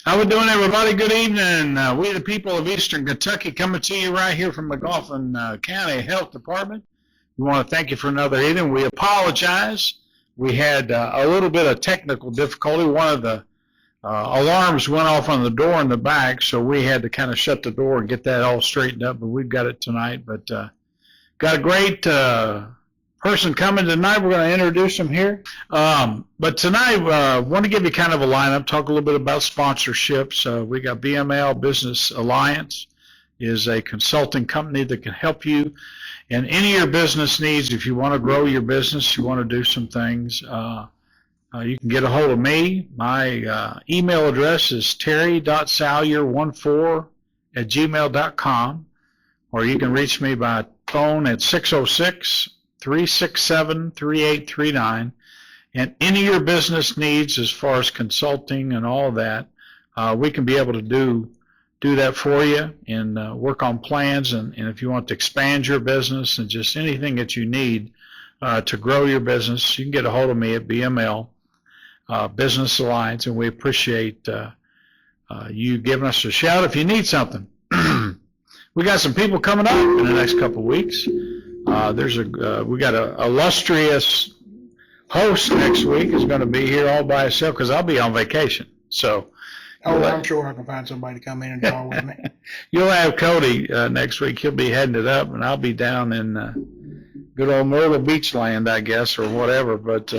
How we doing, everybody? Good evening. We, the people of Eastern Kentucky, coming to you right here from McLaughlin County Health Department. We want to thank you for another evening. We apologize. We had a little bit of technical difficulty. One of the alarms went off on the door in the back, so we had to kind of shut the door and get that all straightened up, but we've got it tonight. But got a great person coming tonight. We're going to introduce him here. But tonight, I want to give you kind of a lineup, talk a little bit about sponsorships. We got BML Business Alliance is a consulting company that can help you in any of your business needs. If you want to grow your business, you want to do some things, you can get a hold of me. My email address is terry.salyer14@gmail.com, or you can reach me by phone at 606-367-3839. And any of your business needs as far as consulting and all that, we can be able to do that for you and work on plans. And if you want to expand your business and just anything that you need to grow your business, you can get a hold of me at BML Business Alliance, and we appreciate you giving us a shout if you need something. We got some people coming up in the next couple of weeks. We got an illustrious host next week is going to be here all by himself because I'll be on vacation. So, I'm sure I can find somebody to come in and talk with me. You'll have Cody next week. He'll be heading it up, and I'll be down in good old Myrtle Beach land, I guess, or whatever. But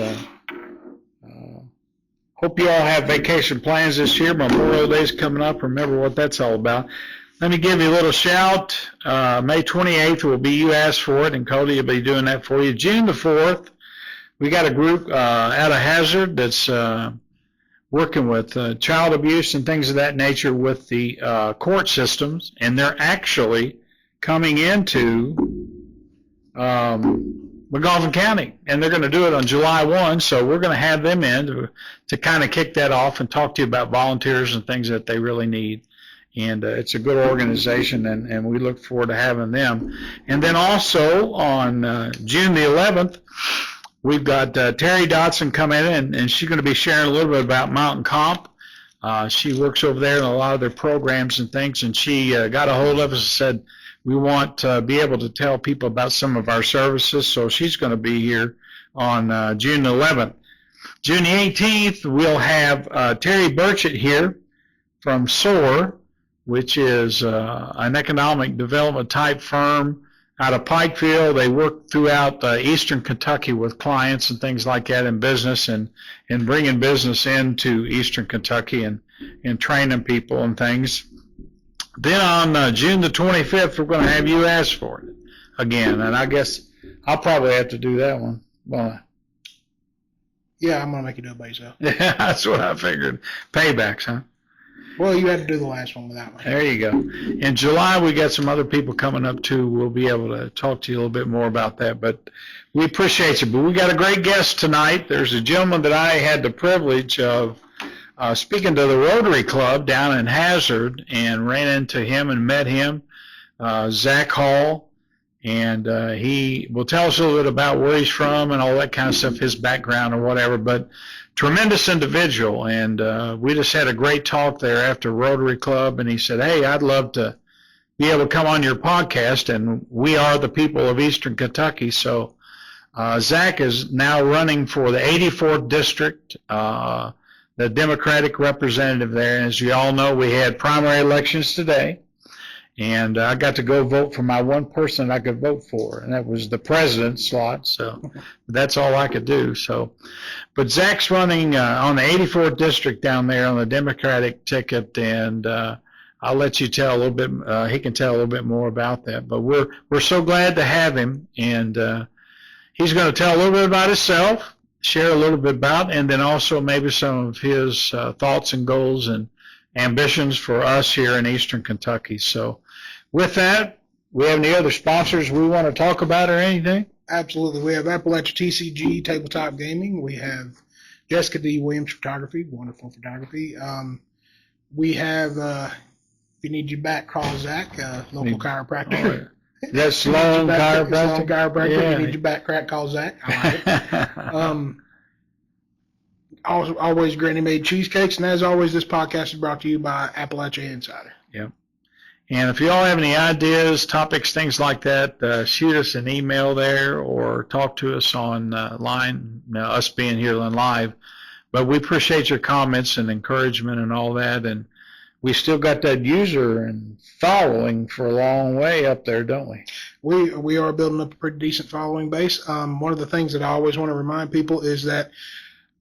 hope you all have vacation plans this year. Memorial Day's coming up. Remember what that's all about. Let me give you a little shout. May 28th will be You Asked For It, and Cody will be doing that for you. June the 4th, we got a group out of Hazard that's working with child abuse and things of that nature with the court systems, and they're actually coming into McLaughlin County, and they're going to do it on July 1, so we're going to have them in to kind of kick that off and talk to you about volunteers and things that they really need. And it's a good organization, and we look forward to having them. And then also on June the 11th, we've got Terry Dotson coming in, and she's going to be sharing a little bit about Mountain Comp. She works over there in a lot of their programs and things, and she got a hold of us and said, we want to be able to tell people about some of our services, so she's going to be here on June the 11th. June the 18th, we'll have Terry Burchett here from SOAR, which is an economic development type firm out of Pikeville. They work throughout Eastern Kentucky with clients and things like that in business and bringing business into Eastern Kentucky and training people and things. Then on June the 25th, we're going to have You Asked For It again, and I guess I'll probably have to do that one. Yeah, I'm going to make you do it by yourself. Yeah, that's what I figured. Paybacks, huh? Well, you had to do the last one without me. There you go. In July, we got some other people coming up, too. We'll be able to talk to you a little bit more about that, but we appreciate you. But we got a great guest tonight. There's a gentleman that I had the privilege of speaking to the Rotary Club down in Hazard and ran into him and met him, Zack Hall, and he will tell us a little bit about where he's from and all that kind of stuff, his background or whatever, but tremendous individual, and we just had a great talk there after Rotary Club, and he said, hey, I'd love to be able to come on your podcast, and we are the people of Eastern Kentucky, so Zack is now running for the 84th District, the Democratic representative there, and as you all know, we had primary elections today, and I got to go vote for my one person I could vote for, and that was the president slot, so that's all I could do. So, but Zack's running on the 84th District down there on the Democratic ticket, and I'll let you tell a little bit, he can tell a little bit more about that, but we're so glad to have him, and he's going to tell a little bit about himself, share a little bit about, and then also maybe some of his thoughts and goals and ambitions for us here in Eastern Kentucky. So with that, we have any other sponsors we want to talk about or anything? Absolutely. We have Appalachia TCG Tabletop Gaming. We have Jessica D. Williams Photography, wonderful photography. We have, if you need your back, call Zach, local chiropractor. That's Sloan Chiropractic. Sloan Chiropractor. Yeah. You need your back crack, call Zach. I like it. always Granny made cheesecakes. And as always, this podcast is brought to you by Appalachia Insider. Yep. And if you all have any ideas, topics, things like that, shoot us an email there or talk to us on line, us being here on live. But we appreciate your comments and encouragement and all that. And we still got that user and following for a long way up there, don't we? We are building up a pretty decent following base. One of the things that I always want to remind people is that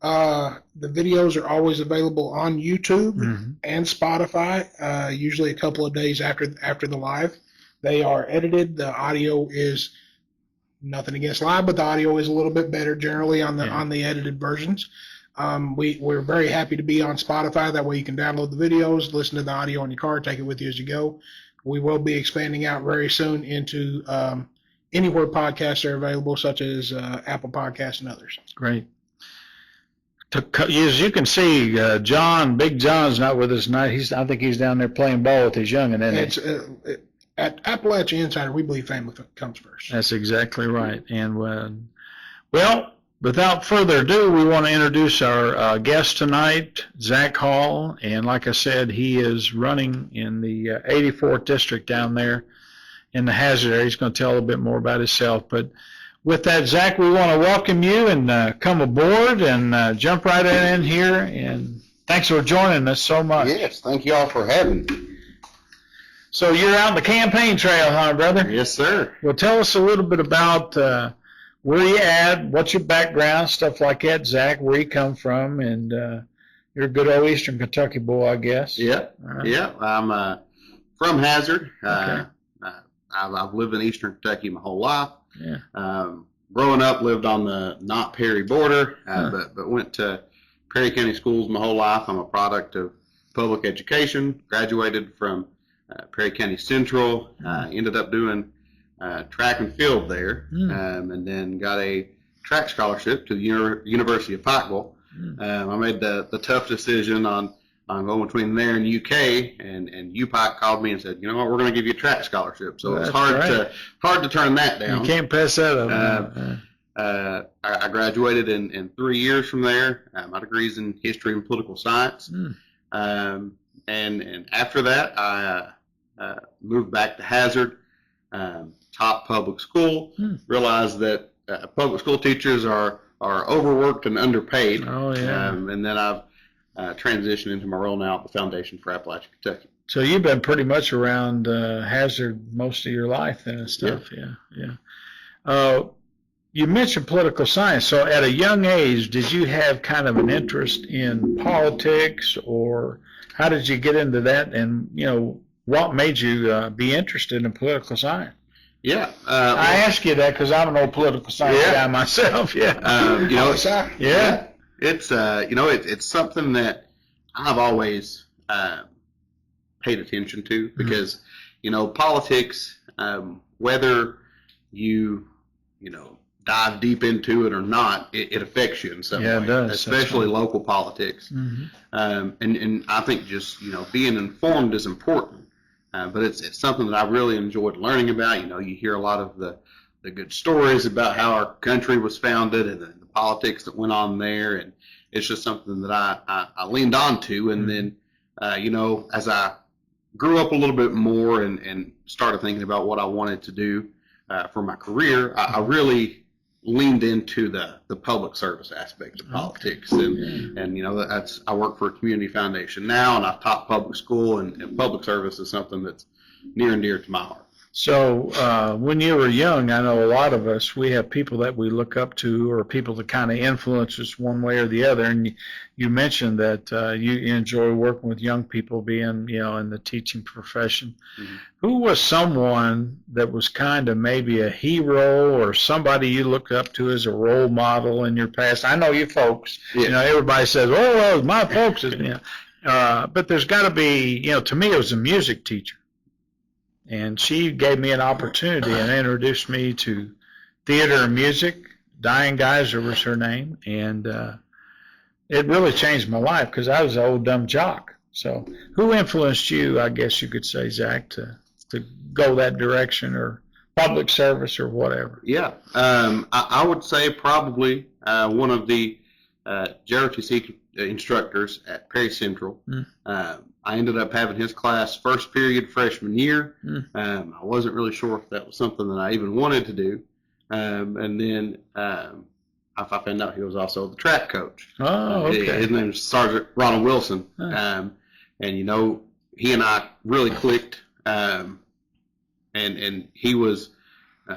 the videos are always available on YouTube and Spotify, usually a couple of days after the live. They are edited. The audio is nothing against live, but the audio is a little bit better generally on the edited versions. We're very happy to be on Spotify. That way you can download the videos, listen to the audio in your car, take it with you as you go. We will be expanding out very soon into anywhere podcasts are available, such as Apple Podcasts and others. Great. As you can see, Big John's not with us tonight. I think he's down there playing ball with his youngin', isn't he? At Appalachia Insider, we believe family comes first. That's exactly right. And well, without further ado, we want to introduce our guest tonight, Zack Hall. And like I said, he is running in the 84th district down there in the Hazard area. He's going to tell a little bit more about himself. But with that, Zack, we want to welcome you and come aboard and jump right in here. And thanks for joining us so much. Yes, thank you all for having me. So you're out on the campaign trail, huh, brother? Yes, sir. Well, tell us a little bit about where you at, what's your background, stuff like that, Zack, where you come from, and you're a good old Eastern Kentucky boy, I guess. Yeah, yeah. I'm from Hazard. Okay. I've lived in Eastern Kentucky my whole life. Yeah. Growing up, lived on the not Perry border, but went to Perry County schools my whole life. I'm a product of public education. Graduated from Perry County Central. Ended up doing track and field there, and then got a track scholarship to the University of Pikeville. I made the tough decision on going between there and UK, and UPike called me and said, you know what, we're going to give you a track scholarship. So it's hard to turn that down. You can't pass that up. I graduated in 3 years from there. My degree's in history and political science. And after that, I moved back to Hazard, taught public school, realized that public school teachers are overworked and underpaid. Oh, yeah. And then I've transitioned into my role now at the Foundation for Appalachia, Kentucky. So you've been pretty much around Hazard most of your life then and stuff. Yeah. You mentioned political science. So at a young age, did you have kind of an interest in politics, or how did you get into that? And, what made you be interested in political science? Yeah. I ask you that because I'm an old political science guy myself. Yeah. It's something that I've always paid attention to because, politics, whether you dive deep into it or not, it affects you in some way. It does. Especially local politics. And I think just, being informed is important. But it's something that I really enjoyed learning about. You hear a lot of the good stories about how our country was founded and the politics that went on there. And it's just something that I leaned on to. And then, as I grew up a little bit more and started thinking about what I wanted to do for my career, I really leaned into the public service aspect of politics. And that's, I work for a community foundation now, and I've taught public school, and public service is something that's near and dear to my heart. So when you were young, I know a lot of us, we have people that we look up to or people that kind of influence us one way or the other. And you mentioned that you enjoy working with young people, being, in the teaching profession. Who was someone that was kind of maybe a hero or somebody you looked up to as a role model in your past? I know you folks, everybody says, oh, well, my folks, but there's got to be, to me, it was a music teacher. And she gave me an opportunity and introduced me to theater and music. Diane Geyser was her name. And it really changed my life because I was an old dumb jock. So who influenced you, I guess you could say, Zack, to go that direction, or public service or whatever? Yeah. I would say probably one of the JROTC instructors at Perry Central. I ended up having his class first period freshman year. I wasn't really sure if that was something that I even wanted to do. And then I found out he was also the track coach. Oh, okay. His name is Sergeant Ronald Wilson. And, you know, he and I really clicked. And he was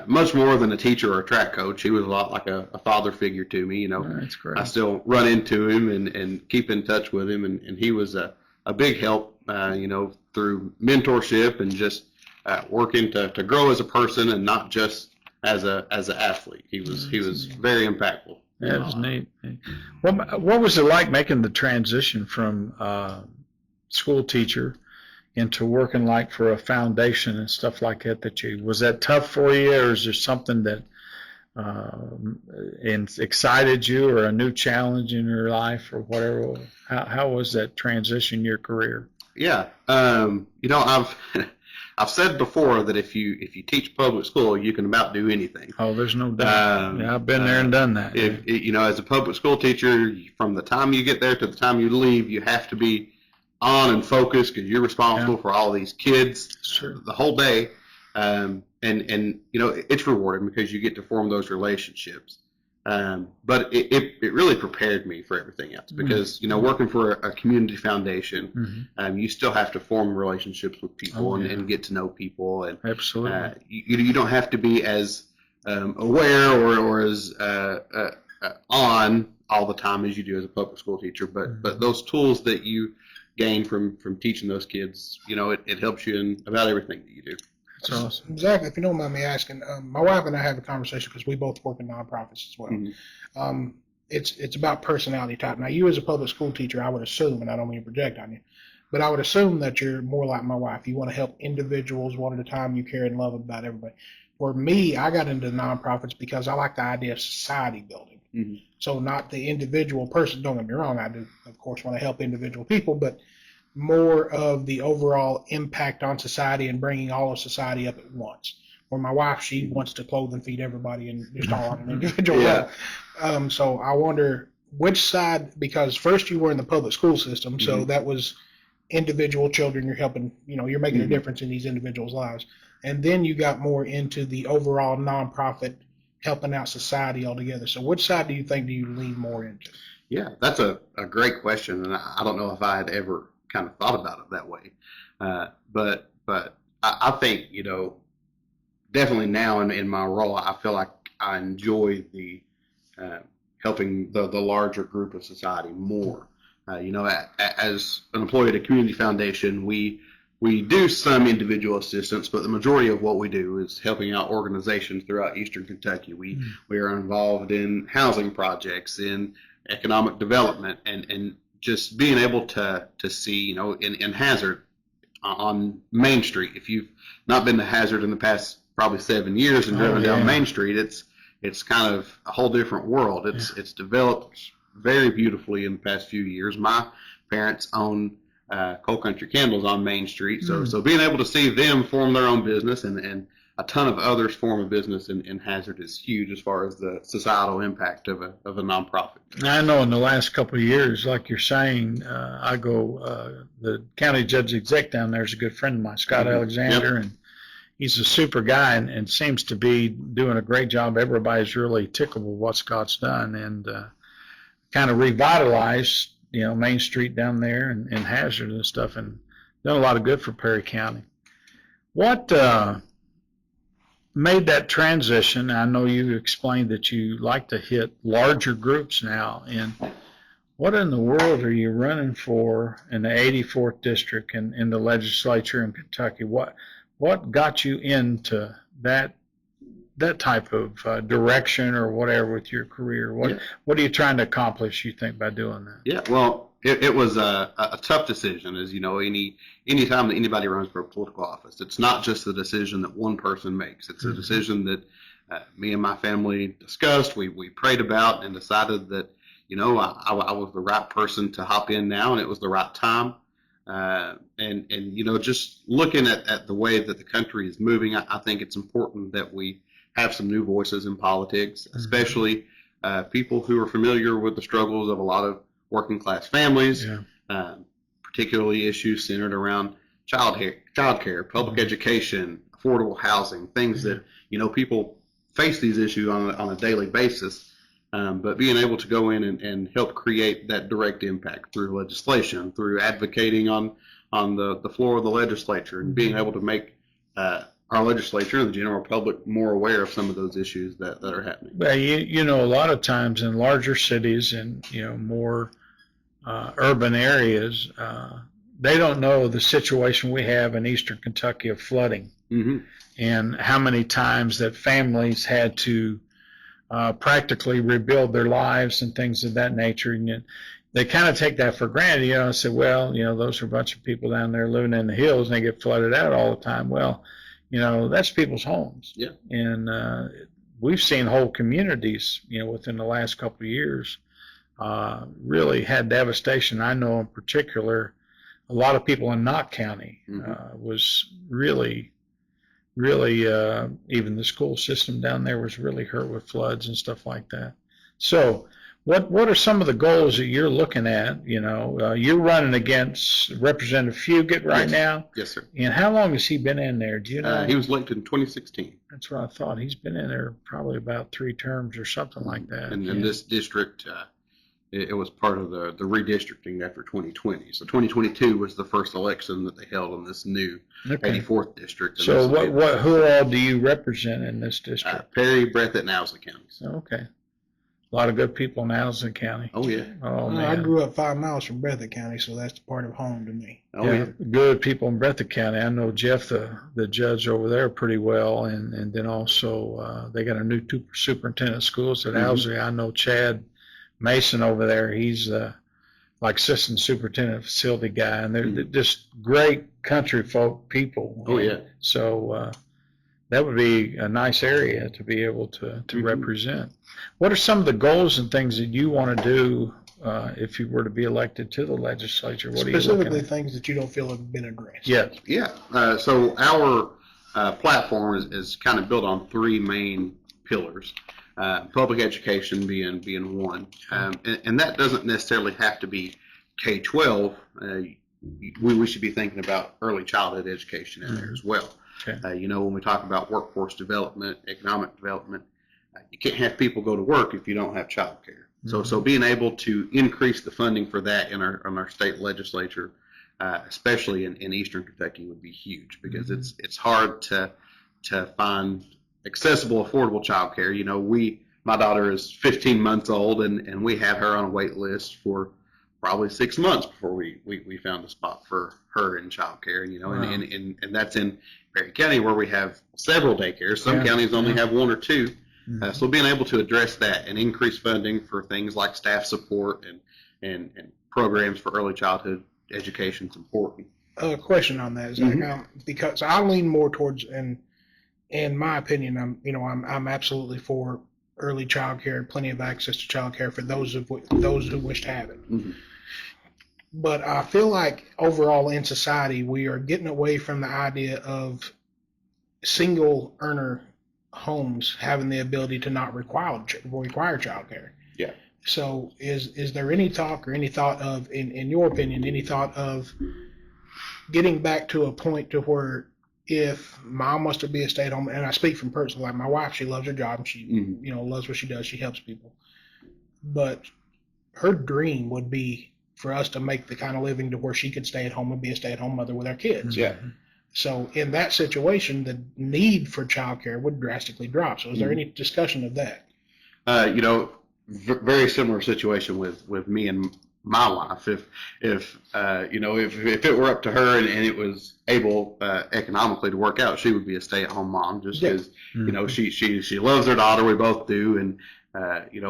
much more than a teacher or a track coach. He was a lot like a father figure to me. You know, that's great. I still run into him and keep in touch with him. And he was a big help, you know, through mentorship and just working to grow as a person and not just as an athlete. He was very impactful. That was neat. What was it like making the transition from school teacher into working like for a foundation and stuff like that? Was that tough for you, or is there something that excited you, or a new challenge in your life, or whatever? How was that transition in your career? Yeah, you know, I've said before that if you teach public school, you can about do anything. Oh, there's no doubt. Yeah, I've been there and done that. You know, as a public school teacher, from the time you get there to the time you leave, you have to be on and focused because you're responsible for all these kids the whole day. And you know, it's rewarding because you get to form those relationships. But it really prepared me for everything else because, you know, working for a community foundation, you still have to form relationships with people and get to know people. And absolutely, you don't have to be as aware or as on all the time as you do as a public school teacher. But those tools that you gain from teaching those kids, you know, it helps you in about everything that you do. That's awesome. Zach, if you don't mind me asking, my wife and I have a conversation because we both work in nonprofits as well. It's about personality type. Now, you as a public school teacher, I would assume, and I don't mean to project on you, but I would assume that you're more like my wife. You want to help individuals one at a time. You care and love about everybody. For me, I got into nonprofits because I like the idea of society building. So not the individual person. Don't get me wrong. I do, of course, want to help individual people, but more of the overall impact on society and bringing all of society up at once. Where my wife, she wants to clothe and feed everybody and just all on an individual level. So I wonder which side, because first you were in the public school system, so that was individual children you're helping, you know, you're making a difference in these individuals' lives. And then you got more into the overall nonprofit helping out society altogether. So which side do you think do you lean more into? Yeah, that's a great question, and I don't know if I had ever kind of thought about it that way. But I think, you know, definitely now in my role, I feel like I enjoy the helping the larger group of society more. You know, as an employee at a community foundation, we do some individual assistance, but the majority of what we do is helping out organizations throughout Eastern Kentucky. We are involved in housing projects, in economic development, and just being able to see, you know, in Hazard on Main Street. If you've not been to Hazard in the past probably 7 years and driven down Main Street, it's kind of a whole different world. It's developed very beautifully in the past few years. My parents own Coal Country Candles on Main Street, so being able to see them form their own business and a ton of others form a business in Hazard is huge as far as the societal impact of a nonprofit. I know in the last couple of years, like you're saying, I go, the county judge exec down there is a good friend of mine, Scott Alexander, and he's a super guy and seems to be doing a great job. Everybody's really tickled with what Scott's done and kind of revitalized, you know, Main Street down there and Hazard and stuff, and done a lot of good for Perry County. What made that transition? I know you explained that you like to hit larger groups now, and what in the world are you running for in the 84th district and in the legislature in Kentucky? What got you into that type of direction or whatever with your career? What are you trying to accomplish, you think, by doing that? Yeah, well, it was a tough decision, as you know, any time that anybody runs for a political office. It's not just the decision that one person makes. It's a decision that me and my family discussed, we prayed about, and decided that, you know, I was the right person to hop in now, and it was the right time. And you know, just looking at the way that the country is moving, I think it's important that we have some new voices in politics, especially people who are familiar with the struggles of a lot of working class families, particularly issues centered around child care, public education, affordable housing, things that, people face these issues on a daily basis. But being able to go in and help create that direct impact through legislation, through advocating on the floor of the legislature, and being able to make our legislature and the general public more aware of some of those issues that are happening. Well, a lot of times in larger cities and, more urban areas, they don't know the situation we have in eastern Kentucky of flooding, and how many times that families had to practically rebuild their lives and things of that nature. And they kind of take that for granted, and say, well, those are a bunch of people down there living in the hills and they get flooded out all the time. Well, that's people's homes. Yeah. And we've seen whole communities, within the last couple of years really had devastation. I know in particular, a lot of people in Knott County was really, even the school system down there was really hurt with floods and stuff like that. So what are some of the goals that you're looking at? You're running against Representative Fugit right now. Yes, sir. And how long has he been in there? Do you know? He was elected in 2016. That's what I thought. He's been in there probably about 3 terms or something like that. And in this district, it was part of the redistricting after 2020. So 2022 was the first election that they held in this new 84th district. So who all do you represent in this district? Perry, Breathitt, and Owsley counties. Okay. A lot of good people in Owsley County. Oh, yeah. Oh, man. I grew up 5 miles from Breathitt County, so that's part of home to me. Oh, yeah. Good people in Breathitt County. I know Jeff, the judge over there, pretty well, and then also they got a new superintendent of schools at Owsley. I know Chad Mason over there. He's like assistant superintendent facility guy, and they're just great country folk people. Oh, yeah. So that would be a nice area to be able to represent. What are some of the goals and things that you want to do if you were to be elected to the legislature? What Specifically, are you looking at? things that you don't feel have been addressed. Yes. Yeah. So our platform is kind of built on 3 main pillars. Public education being one, and that doesn't necessarily have to be K-12. We should be thinking about early childhood education in there as well. Okay. When we talk about workforce development, economic development, you can't have people go to work if you don't have child care. So being able to increase the funding for that in our state legislature, especially in Eastern Kentucky, would be huge, because it's hard to find accessible, affordable child care. My daughter is 15 months old, and we had her on a wait list for probably 6 months before we found a spot for her in child care. And that's in Perry County, where we have several daycares. Some counties only have 1 or 2. So being able to address that and increase funding for things like staff support and programs for early childhood education is important. A question on that, Zach, because I lean more towards, and in my opinion, I'm absolutely for early child care and plenty of access to child care for those who wish to have it. But I feel like overall in society, we are getting away from the idea of single earner homes having the ability to not require child care. Yeah. So is there any talk or any thought of, in your opinion, any thought of getting back to a point to where if mom wants to be a stay-at-home, and I speak from personal, like my wife, she loves her job and she loves what she does, she helps people, but her dream would be for us to make the kind of living to where she could stay at home and be a stay-at-home mother with our kids. Yeah. So in that situation, the need for childcare would drastically drop. So is there any discussion of that? Very similar situation with me and my wife. If it were up to her and it was able economically to work out, she would be a stay-at-home mom, just because she loves her daughter. We both do, and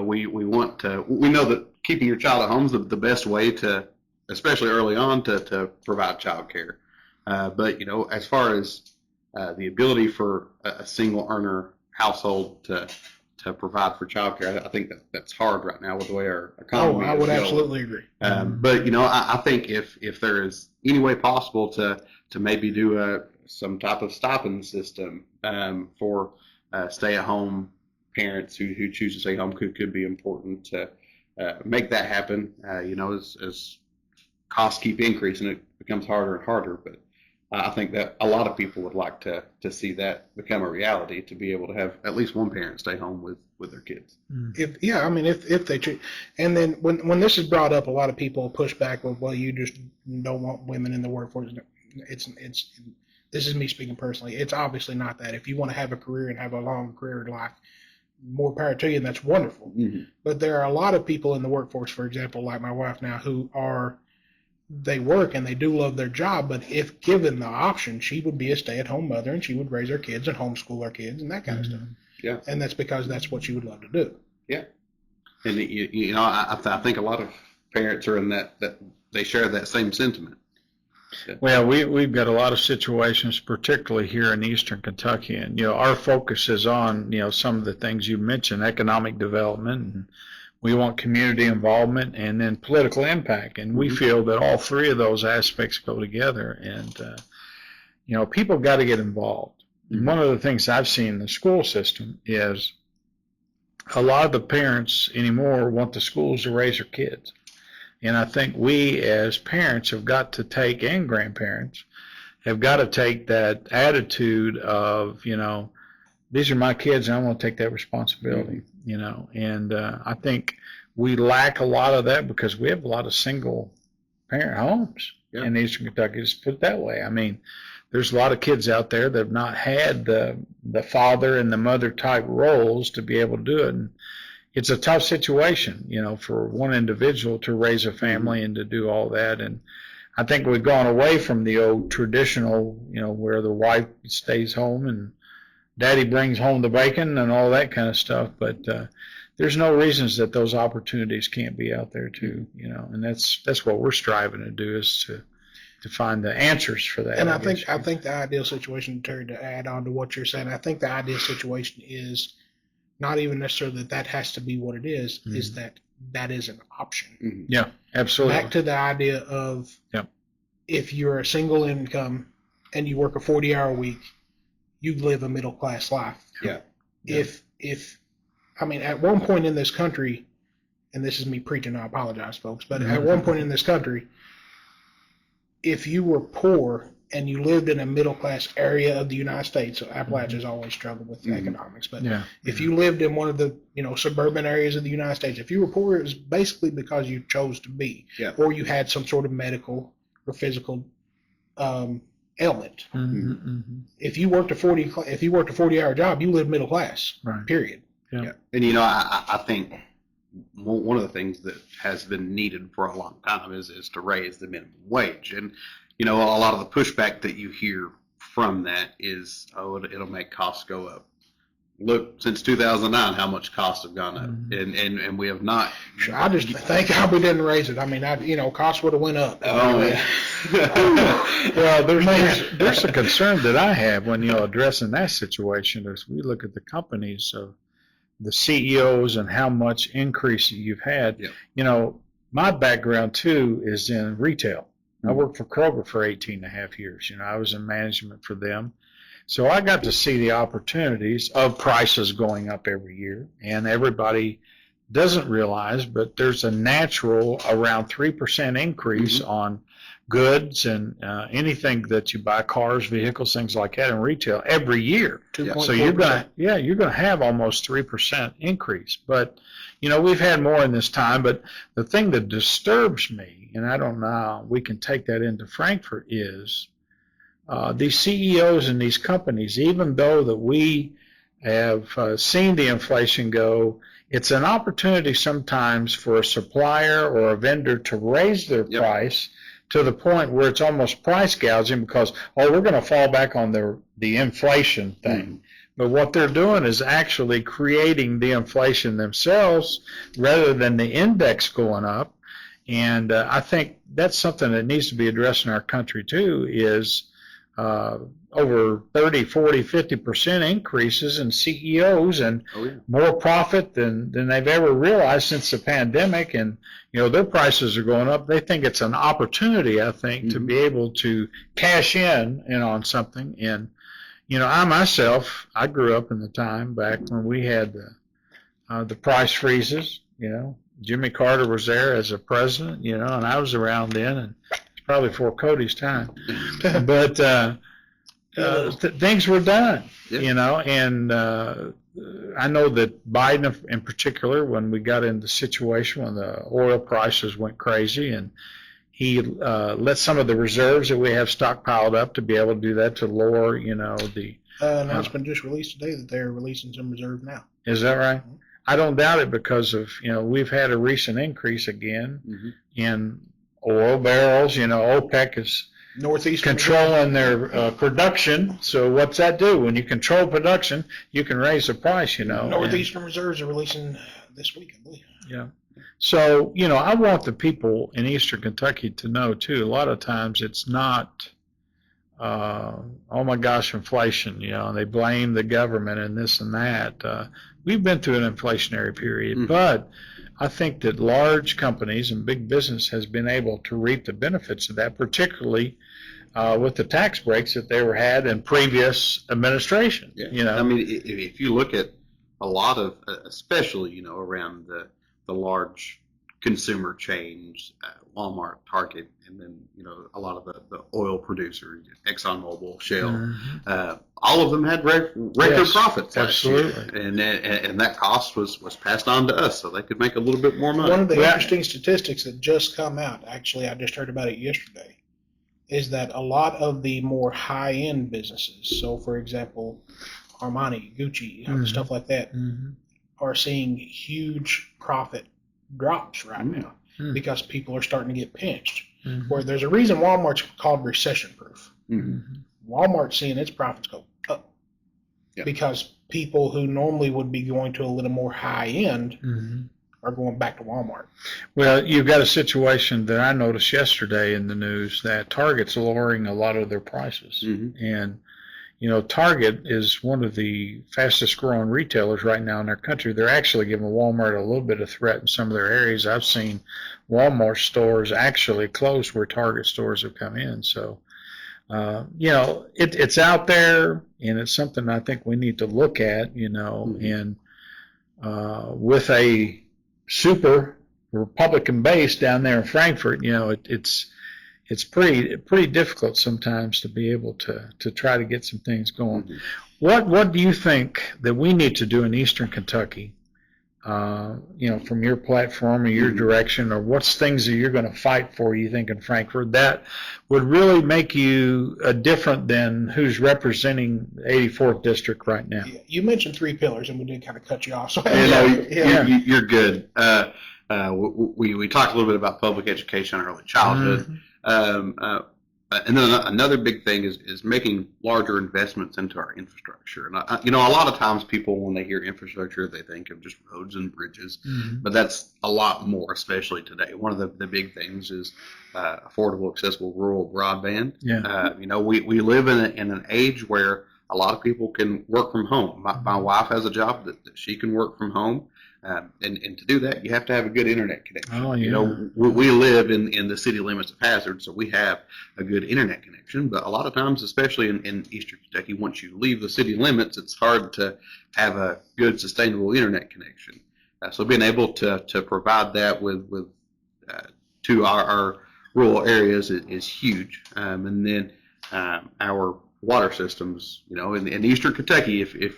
we want to. We know that keeping your child at home is the best way to, especially early on, to provide child care. But as far as the ability for a single earner household to provide for child care, I think that's hard right now with the way our economy is. I would absolutely agree. But I think if there is any way possible to maybe do some type of stipend system for stay-at-home parents who choose to stay home could be important to make that happen. As costs keep increasing, it becomes harder and harder. But I think that a lot of people would like to see that become a reality, to be able to have at least one parent stay home with their kids. If they choose. And then when this is brought up, a lot of people push back with, well, you just don't want women in the workforce. It's this is me speaking personally. It's obviously not that. If you want to have a career and have a long career in life, more power to you, and that's wonderful. Mm-hmm. But there are a lot of people in the workforce, for example, like my wife now, they work and they do love their job, but if given the option, she would be a stay-at-home mother and she would raise her kids and homeschool her kids and that kind of stuff. Yeah. And that's because that's what she would love to do. Yeah. And I think a lot of parents are in that they share that same sentiment. Yeah. Well, we've got a lot of situations, particularly here in Eastern Kentucky, and our focus is on some of the things you mentioned, economic development, and we want community involvement, and then political impact, and we feel that all three of those aspects go together, and people got to get involved. Mm-hmm. One of the things I've seen in the school system is a lot of the parents anymore want the schools to raise their kids. And I think we as parents have got to take, and grandparents, have got to take that attitude of, these are my kids and I want to take that responsibility, And I think we lack a lot of that because we have a lot of single parent homes in Eastern Kentucky, just put it that way. I mean, there's a lot of kids out there that have not had the father and the mother type roles to be able to do it. And it's a tough situation, for one individual to raise a family and to do all that. And I think we've gone away from the old traditional, where the wife stays home and daddy brings home the bacon and all that kind of stuff. But there's no reasons that those opportunities can't be out there too, and that's what we're striving to do, is to find the answers for that. And I think the ideal situation, Terry, to add on to what you're saying, I think the ideal situation is not even necessarily that has to be what it is that is an option. Mm-hmm. Yeah, absolutely. Back to the idea of if you're a single income and you work a 40-hour week, you live a middle class life. Yeah. If at one point in this country, and this is me preaching, I apologize, folks, but at one point in this country, if you were poor and you lived in a middle class area of the United States, so Appalachia's always struggled with economics, but if you lived in one of the suburban areas of the United States, if you were poor, it was basically because you chose to be, or you had some sort of medical or physical ailment. If you worked a 40-hour job, you lived middle class. Right. Period. Yeah. And I think one of the things that has been needed for a long time is to raise the minimum wage. And a lot of the pushback that you hear from that is, it'll make costs go up. Look, since 2009, how much costs have gone up, and we have not. I just thank God we didn't raise it. I mean, costs would have went up. Oh yeah. Well, there's a concern that I have when addressing that situation is we look at the companies of the CEOs and how much increase you've had. Yeah. My background too is in retail. I worked for Kroger for 18 and a half years. I was in management for them. So I got to see the opportunities of prices going up every year, and everybody doesn't realize, but there's a natural around 3% increase on goods and anything that you buy, cars, vehicles, things like that in retail every year. So you're going to have almost 3% increase. But we've had more in this time. But the thing that disturbs me, and I don't know how we can take that into Frankfort, is these CEOs and these companies, even though that we have seen the inflation go, it's an opportunity sometimes for a supplier or a vendor to raise their price to the point where it's almost price gouging because, we're going to fall back on the inflation thing. But what they're doing is actually creating the inflation themselves rather than the index going up. And I think that's something that needs to be addressed in our country too, is over 30, 40, 50% increases in CEOs and more profit than they've ever realized since the pandemic. And, their prices are going up. They think it's an opportunity, I think, to be able to cash in on something. And, I myself, I grew up in the time back when we had the price freezes. Jimmy Carter was there as a president, and I was around then, and it's probably before Cody's time. But things were done, and I know that Biden in particular, when we got in the situation when the oil prices went crazy, and he let some of the reserves that we have stockpiled up to be able to do that to lower, the... announcement just released today that they're releasing some reserve now. Is that right? I don't doubt it because of, we've had a recent increase again in oil barrels. OPEC is controlling their production. So what's that do? When you control production, you can raise the price, Northeastern reserves are releasing this week, I believe. Yeah. So, I want the people in Eastern Kentucky to know, too, a lot of times it's not, oh my gosh, inflation, they blame the government and this and that. We've been through an inflationary period, but I think that large companies and big business has been able to reap the benefits of that, particularly with the tax breaks that they were had in previous administration. I mean, if you look at a lot of, especially, around the large consumer chains, Walmart, Target, and then, a lot of the oil producers, ExxonMobil, Shell, all of them had record profits last year. And that cost was passed on to us so they could make a little bit more money. One of the interesting statistics that just come out, actually, I just heard about it yesterday, is that a lot of the more high-end businesses, so for example, Armani, Gucci, stuff like that, are seeing huge profit drops right now because people are starting to get pinched. Where there's a reason Walmart's called recession-proof. Walmart's seeing its profits go up because people who normally would be going to a little more high-end are going back to Walmart. Well, you've got a situation that I noticed yesterday in the news that Target's lowering a lot of their prices. And Target is one of the fastest growing retailers right now in our country. They're actually giving Walmart a little bit of threat in some of their areas. I've seen Walmart stores actually close where Target stores have come in. So, it's out there, and it's something I think we need to look at, and with a super Republican base down there in Frankfort, it's pretty difficult sometimes to be able to try to get some things going. What do you think that we need to do in Eastern Kentucky, from your platform or your direction, or what's things that you're going to fight for, you think, in Frankfort that would really make you different than who's representing the 84th district right now? You mentioned 3 pillars, and we did kind of cut you off. So you're good. We talked a little bit about public education and early childhood. And then another big thing is making larger investments into our infrastructure. And, a lot of times people, when they hear infrastructure, they think of just roads and bridges. But that's a lot more, especially today. One of the big things is affordable, accessible rural broadband. We live in an age where a lot of people can work from home. My wife has a job that she can work from home. And to do that, you have to have a good internet connection. Oh, yeah. We live in the city limits of Hazard, so we have a good internet connection. But a lot of times, especially in Eastern Kentucky, once you leave the city limits, it's hard to have a good, sustainable internet connection. So being able to provide that with to our rural areas is huge. And then our water systems, in Eastern Kentucky, if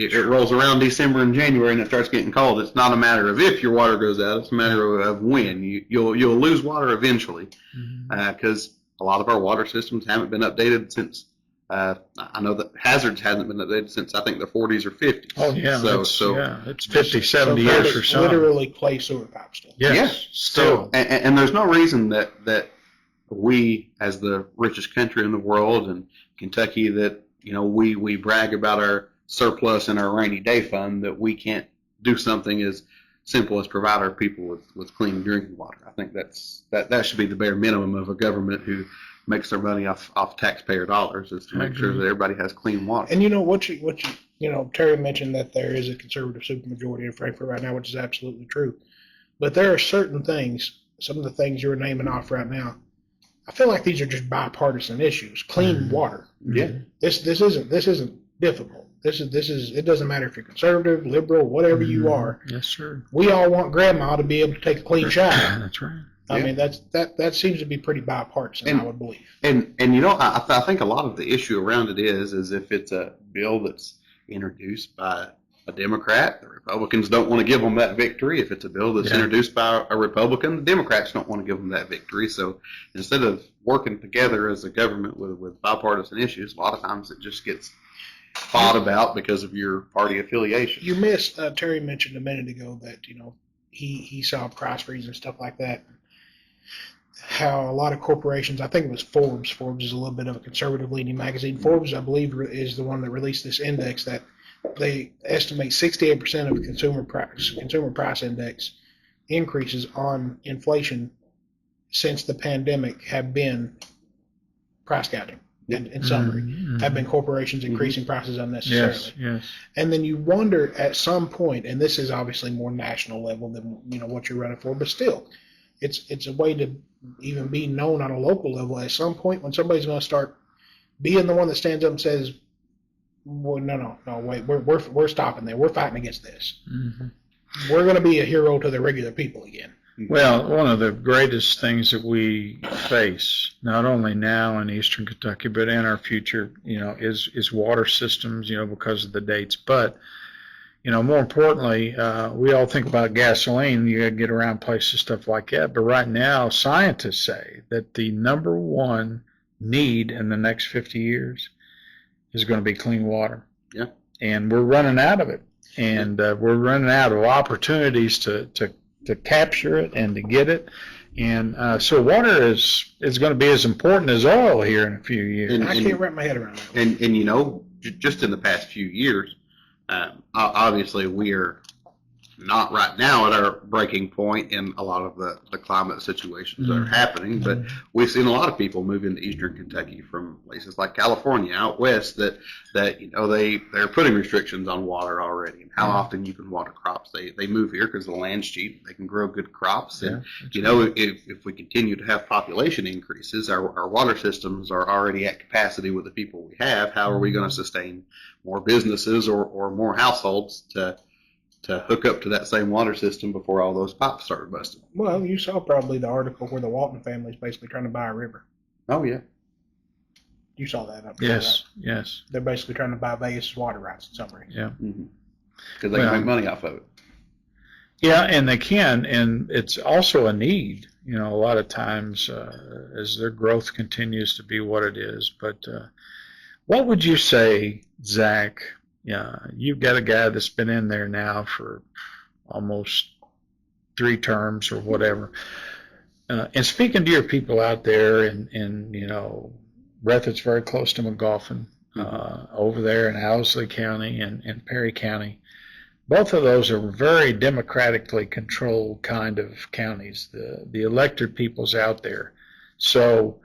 it rolls around December and January and it starts getting cold, it's not a matter of if your water goes out, it's a matter of when. You'll lose water eventually because a lot of our water systems haven't been updated since, I know that Hazards hasn't been updated since, I think, the 40s or 50s. Oh, yeah. It's 50, 70 so years or so. Literally clay sewer pipe still. Yes, still. And there's no reason that we, as the richest country in the world, and Kentucky, that, we brag about our surplus in our rainy day fund, that we can't do something as simple as provide our people with clean drinking water. I think that should be the bare minimum of a government who makes their money off taxpayer dollars, is to make sure that everybody has clean water. And Terry mentioned that there is a conservative supermajority in Frankfort right now, which is absolutely true. But there are certain things, some of the things you're naming off right now, I feel like these are just bipartisan issues. Clean water. Yeah. This isn't difficult. This is. It doesn't matter if you're conservative, liberal, whatever you are. Yes, sir. We all want grandma to be able to take a clean shower. That's right. I mean, that seems to be pretty bipartisan, I would believe. And I think a lot of the issue around it is if it's a bill that's introduced by a Democrat, the Republicans don't want to give them that victory. If it's a bill that's introduced by a Republican, the Democrats don't want to give them that victory. So instead of working together as a government with bipartisan issues, a lot of times it just gets fought about because of your party affiliation. You missed, Terry mentioned a minute ago that, he saw price freeze and stuff like that. How a lot of corporations, I think it was Forbes is a little bit of a conservative leaning magazine. Forbes, I believe, is the one that released this index that they estimate 68% of consumer price index increases on inflation since the pandemic have been price gouging. In summary, have been corporations increasing prices unnecessarily. Yes. And then you wonder at some point, and this is obviously more national level than what you're running for, but still, it's a way to even be known on a local level. At some point, when somebody's going to start being the one that stands up and says, "Well, no, wait, we're stopping there. We're fighting against this. We're going to be a hero to the regular people again." Well, one of the greatest things that we face, not only now in Eastern Kentucky, but in our future, is water systems, because of the dates. But, more importantly, we all think about gasoline. You got to get around places, stuff like that. But right now, scientists say that the number one need in the next 50 years is going to be clean water. Yeah. And we're running out of it. And we're running out of opportunities to capture it and to get it. And so water is going to be as important as oil here in a few years. And I can't wrap my head around that. And just in the past few years, obviously we are not right now at our breaking point in a lot of the climate situations that are happening, but we've seen a lot of people move into Eastern Kentucky from places like California out west that they're putting restrictions on water already and how often you can water crops. They move here because the land's cheap, they can grow good crops, and if we continue to have population increases, our water systems are already at capacity with the people we have. How are we going to sustain more businesses or more households to hook up to that same water system before all those pipes started busting? Well, you saw probably the article where the Walton family is basically trying to buy a river. Oh, yeah. You saw that up there, right? Yes. They're basically trying to buy Vegas water rights in summary. Yeah. Because they can make money off of it. Yeah, and they can, and it's also a need, a lot of times as their growth continues to be what it is. But what would you say, Zach? Yeah, you've got a guy that's been in there now for almost 3 terms or whatever. And speaking to your people out there in Breathitt's very close to McGoffin, over there in Owsley County and Perry County. Both of those are very democratically controlled kind of counties, the elected people's out there. So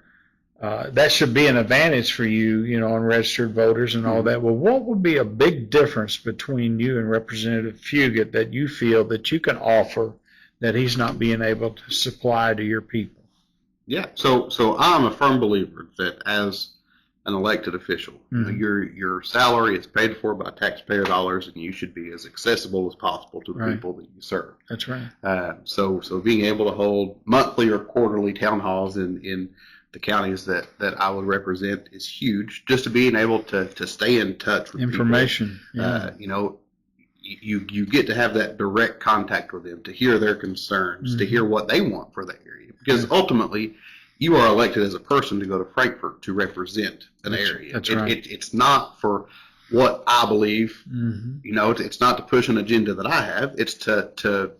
that should be an advantage for you, on registered voters and all that. Well, what would be a big difference between you and Representative Fugate that you feel that you can offer that he's not being able to supply to your people? Yeah, so I'm a firm believer that as an elected official, your salary is paid for by taxpayer dollars, and you should be as accessible as possible to the people that you serve. That's right. So being able to hold monthly or quarterly town halls in the counties that I would represent is huge. Just to being able to stay in touch with information. People. You get to have that direct contact with them, to hear their concerns, to hear what they want for the area. Because ultimately, you are elected as a person to go to Frankfort to represent an area. That's right. It's not for what I believe. It's not to push an agenda that I have. It's to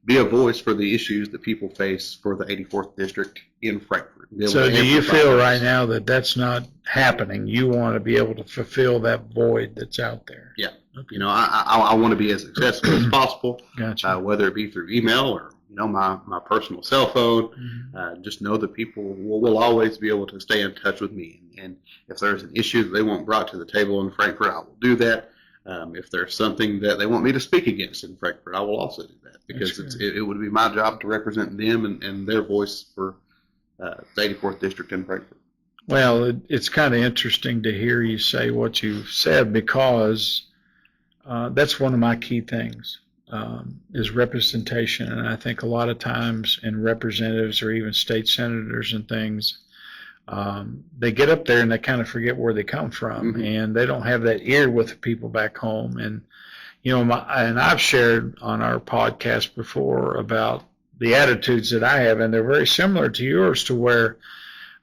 be a voice for the issues that people face for the 84th district in Frankfort. So do you feel right now that that's not happening? You want to be able to fulfill that void that's out there? Yeah. Okay. I want to be as accessible as possible. Gotcha. Whether it be through email or my personal cell phone. Just know that people will always be able to stay in touch with me. And if there's an issue that they want brought to the table in Frankfort, I will do that. If there's something that they want me to speak against in Frankfort, I will also do that, because it would be my job to represent them and their voice for the 84th district in Frankfort. Well, it's kind of interesting to hear you say what you've said, because that's one of my key things, is representation. And I think a lot of times in representatives or even state senators and things, they get up there and they kind of forget where they come from, and they don't have that ear with the people back home. And and I've shared on our podcast before about the attitudes that I have, and they're very similar to yours, to where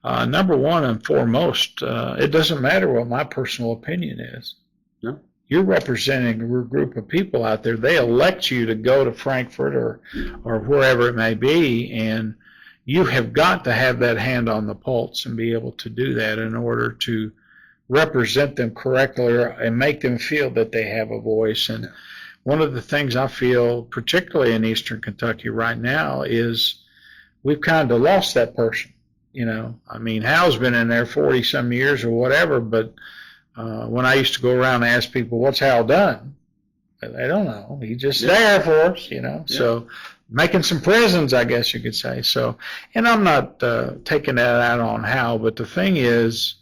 number one and foremost, it doesn't matter what my personal opinion is. No. You're representing a group of people out there. They elect you to go to Frankfurt or wherever it may be, and you have got to have that hand on the pulse and be able to do that in order to represent them correctly and make them feel that they have a voice. And one of the things I feel, particularly in Eastern Kentucky right now, is we've kind of lost that person. I mean, Hal's been in there 40 some years or whatever, but when I used to go around and ask people, what's Hal done? They don't know. He's just there for us, So making some prisons, I guess you could say. So, and I'm not taking that out on Hal, but the thing is,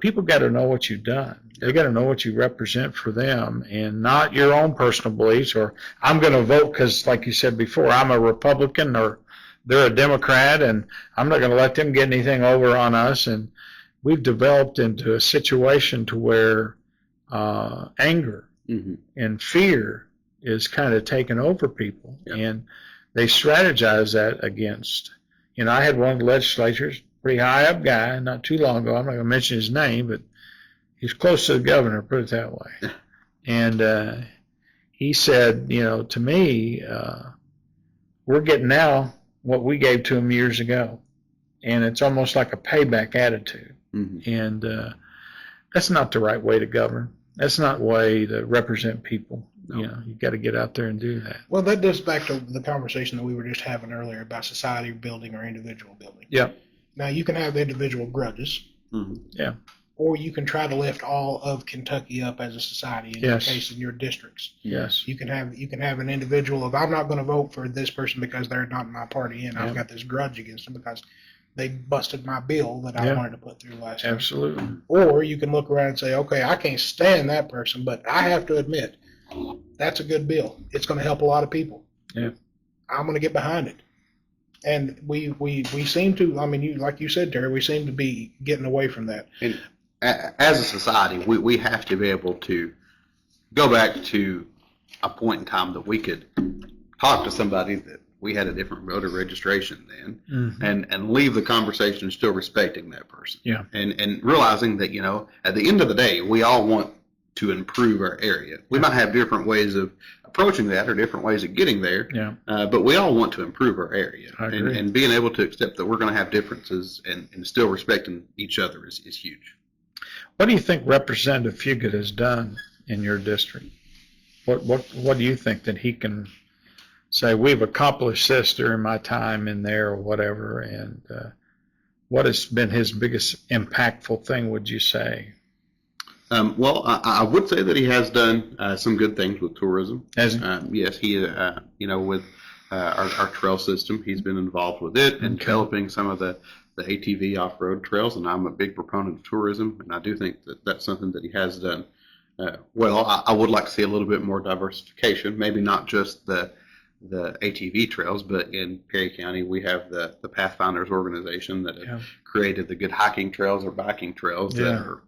people got to know what you've done. They got to know what you represent for them, and not your own personal beliefs, or I'm going to vote because, like you said before, I'm a Republican or they're a Democrat, and I'm not going to let them get anything over on us. And we've developed into a situation to where anger and fear is kind of taking over people, and they strategize that against. I had one of the legislators, pretty high up guy, not too long ago. I'm not going to mention his name, but he's close to the governor, put it that way. And he said, to me, we're getting now what we gave to him years ago, and it's almost like a payback attitude. And that's not the right way to govern. That's not the way to represent people. No. You got to get out there and do that. Well, that goes back to the conversation that we were just having earlier about society building or individual building. Yeah. Now, you can have individual grudges. Yeah. Or you can try to lift all of Kentucky up as a society, in your case, in your districts. Yes. You can have an individual of, I'm not going to vote for this person because they're not in my party, and I've got this grudge against them because they busted my bill that I wanted to put through last time. Absolutely. Or you can look around and say, okay, I can't stand that person, but I have to admit, that's a good bill. It's going to help a lot of people. Yeah. I'm going to get behind it. And we seem to, like you said, Terry, we seem to be getting away from that. And as a society, we have to be able to go back to a point in time that we could talk to somebody that we had a different voter registration then, and leave the conversation still respecting that person. Yeah. And realizing that, at the end of the day, we all want to improve our area. We might have different ways of approaching that or different ways of getting there, but we all want to improve our area. And being able to accept that we're going to have differences and still respecting each other is huge. What do you think Representative Fugate has done in your district? What do you think that he can say, we've accomplished this during my time in there or whatever, and what has been his biggest impactful thing, would you say? Well, I would say that he has done some good things with tourism. Has he? Yes, he, with our trail system, he's been involved with it and developing some of the ATV off-road trails, and I'm a big proponent of tourism, and I do think that that's something that he has done well. I would like to see a little bit more diversification, maybe not just the ATV trails, but in Perry County, we have the Pathfinders organization that have created the good hiking trails or biking trails that are,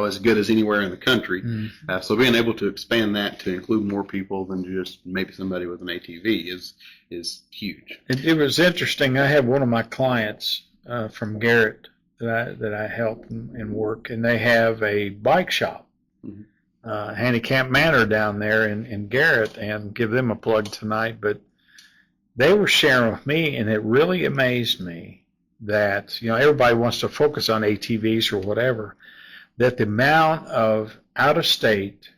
as good as anywhere in the country. So being able to expand that to include more people than just maybe somebody with an ATV is huge. It was interesting. I had one of my clients from Garrett that I help and work, and they have a bike shop, Handicap Manor down there in Garrett, and give them a plug tonight. But they were sharing with me, and it really amazed me that, everybody wants to focus on ATVs or whatever, that the amount of out-of-state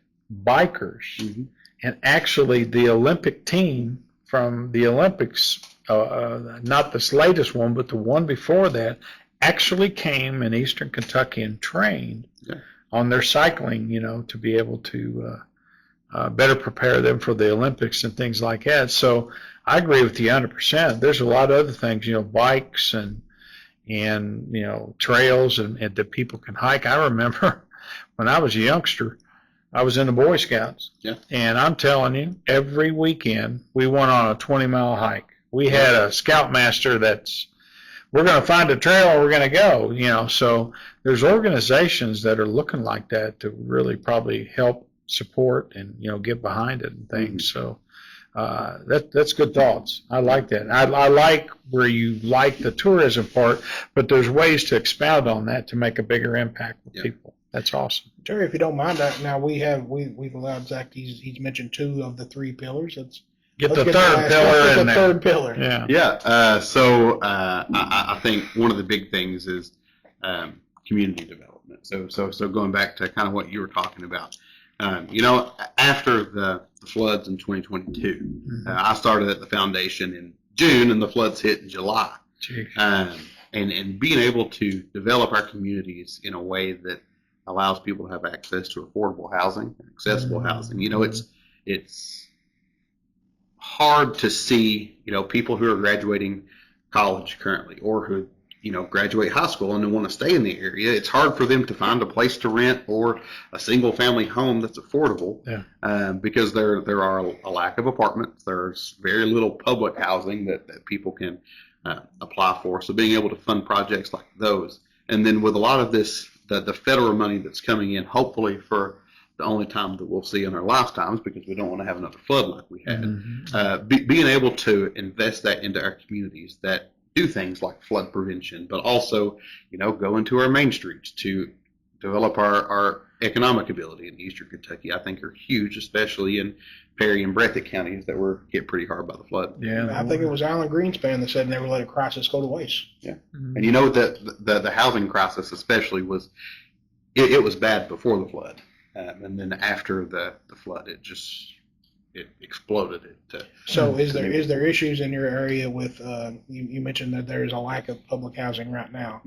bikers, and actually the Olympic team from the Olympics, not this latest one, but the one before that, actually came in Eastern Kentucky and trained on their cycling, to be able to better prepare them for the Olympics and things like that. So I agree with you 100%. There's a lot of other things, bikes and and, trails and that people can hike. I remember when I was a youngster, I was in the Boy Scouts. Yeah. And I'm telling you, every weekend we went on a 20-mile hike. We had a scoutmaster we're going to find a trail, we're going to go, So there's organizations that are looking like that to really probably help support and, get behind it and things. So that's good thoughts. I like that. I like where you like the tourism part, but there's ways to expound on that to make a bigger impact with people. That's awesome. Terry, if you don't mind, now we've allowed Zach. He's mentioned 2 of the 3 pillars. Let's get the third pillar in there. Third pillar. Yeah. Yeah. So I think one of the big things is community development. So going back to kind of what you were talking about, after the floods in 2022, I started at the foundation in June, and the floods hit in July. And being able to develop our communities in a way that allows people to have access to affordable housing, accessible housing. It's hard to see, people who are graduating college currently or who, graduate high school and then want to stay in the area. It's hard for them to find a place to rent or a single family home that's affordable because there are a lack of apartments. There's very little public housing that people can apply for. So being able to fund projects like those. And then with a lot of this, the federal money that's coming in, hopefully for the only time that we'll see in our lifetimes, because we don't want to have another flood like we had, being able to invest that into our communities that do things like flood prevention, but also, go into our main streets to develop our economic ability in Eastern Kentucky, I think are huge, especially in Perry and Breathitt counties that were hit pretty hard by the flood. Yeah, I think it was Alan Greenspan that said never let a crisis go to waste. Yeah, and that the housing crisis especially was bad before the flood, and then after the flood, it exploded. So is there issues in your area with you mentioned that there is a lack of public housing right now?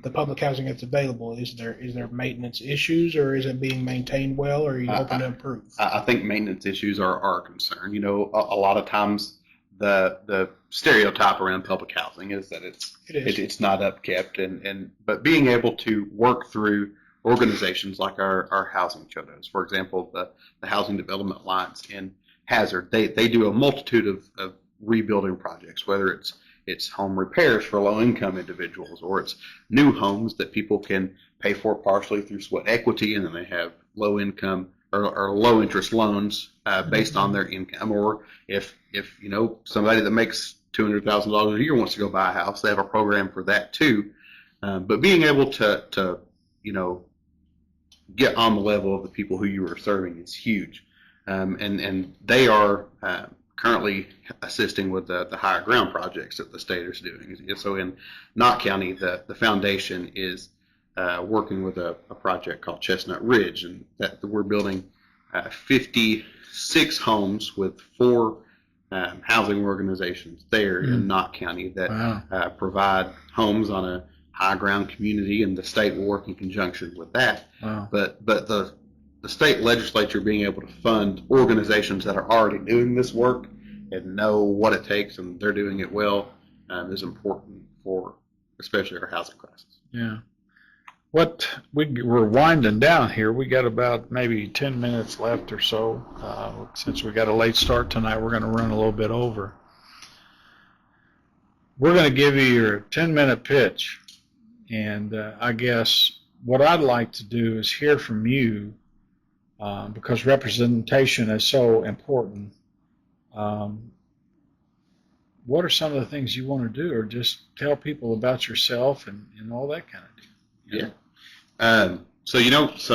The public housing that's available, is there maintenance issues, or is it being maintained well, or are you hoping to improve? I think maintenance issues are a concern. A lot of times the stereotype around public housing is that it's not upkept, but being able to work through organizations like our housing chodos, for example, the Housing Development Alliance in Hazard, they do a multitude of rebuilding projects, whether it's home repairs for low-income individuals, or it's new homes that people can pay for partially through sweat equity, and then they have low-income or low-interest loans based on their income. Or if somebody that makes $200,000 a year wants to go buy a house, they have a program for that too. But being able to get on the level of the people who you are serving is huge, and they are currently assisting with the higher ground projects that the state is doing. So in Knott County, the foundation is working with a project called Chestnut Ridge, and that we're building 56 homes with 4 housing organizations there in Knott County that provide homes on a high ground community, and the state will work in conjunction with that. But the state legislature being able to fund organizations that are already doing this work and know what it takes, and they're doing it well, is important for especially our housing crisis. Yeah. We're winding down here. We got about maybe 10 minutes left or so. Since we got a late start tonight, we're going to run a little bit over. We're going to give you your 10-minute pitch. And I guess what I'd like to do is hear from you, because representation is so important. What are some of the things you want to do, or just tell people about yourself and all that kind of deal? Yeah. So